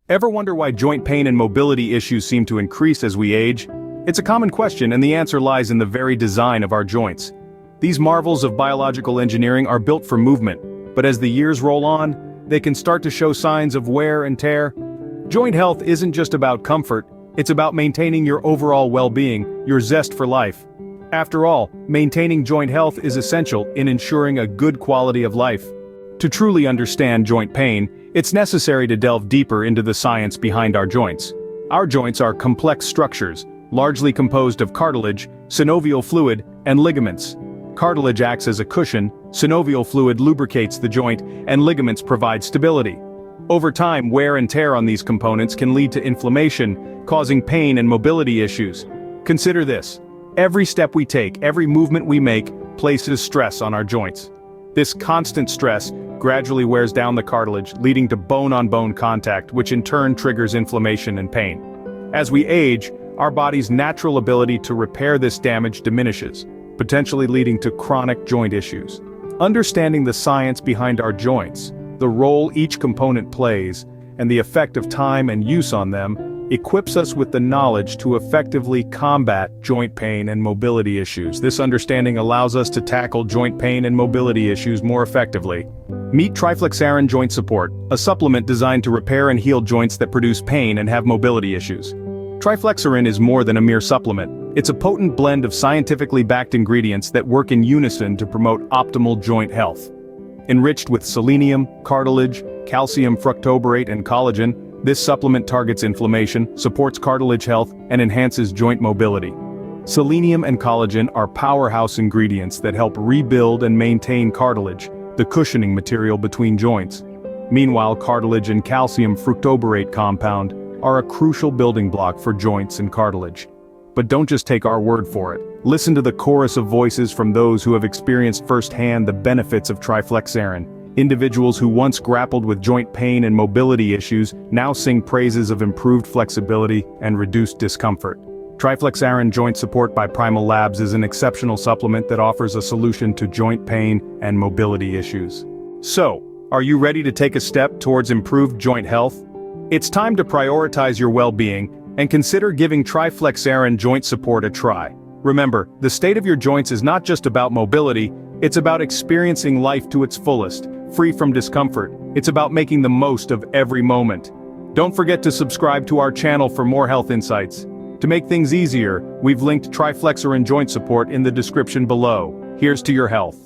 Ever wonder why joint pain and mobility issues seem to increase as we age? It's a common question, and the answer lies in the very design of our joints. These marvels of biological engineering are built for movement, but as the years roll on, they can start to show signs of wear and tear. Joint health isn't just about comfort, it's about maintaining your overall well-being, your zest for life. After all, maintaining joint health is essential in ensuring a good quality of life. To truly understand joint pain, it's necessary to delve deeper into the science behind our joints. Our joints are complex structures, largely composed of cartilage, synovial fluid, and ligaments. Cartilage acts as a cushion, synovial fluid lubricates the joint, and ligaments provide stability. Over time, wear and tear on these components can lead to inflammation, causing pain and mobility issues. Consider this: every step we take, every movement we make, places stress on our joints. This constant stress gradually wears down the cartilage, leading to bone-on-bone contact, which in turn triggers inflammation and pain. As we age, our body's natural ability to repair this damage diminishes, potentially leading to chronic joint issues. Understanding the science behind our joints, the role each component plays, and the effect of time and use on them, equips us with the knowledge to effectively combat joint pain and mobility issues. This understanding allows us to tackle joint pain and mobility issues more effectively. Meet triflexarin joint support, a supplement designed to repair and heal joints that produce pain and have mobility issues. Triflexarin is more than a mere supplement. It's a potent blend of scientifically backed ingredients that work in unison to promote optimal joint health. Enriched with selenium, cartilage, calcium fructoborate, and collagen, this supplement targets inflammation, supports cartilage health, and enhances joint mobility. Selenium and collagen are powerhouse ingredients that help rebuild and maintain cartilage, the cushioning material between joints. Meanwhile, cartilage and calcium fructoborate compound are a crucial building block for joints and cartilage. But don't just take our word for it. Listen to the chorus of voices from those who have experienced firsthand the benefits of triflexarin. Individuals who once grappled with joint pain and mobility issues now sing praises of improved flexibility and reduced discomfort. Triflexarin Joint Support by Primal Labs is an exceptional supplement that offers a solution to joint pain and mobility issues. So, are you ready to take a step towards improved joint health? It's time to prioritize your well-being and consider giving Triflexarin Joint Support a try. Remember, the state of your joints is not just about mobility, it's about experiencing life to its fullest, free from discomfort. It's about making the most of every moment. Don't forget to subscribe to our channel for more health insights. To make things easier, we've linked Triflexarin Joint Support in the description below. Here's to your health.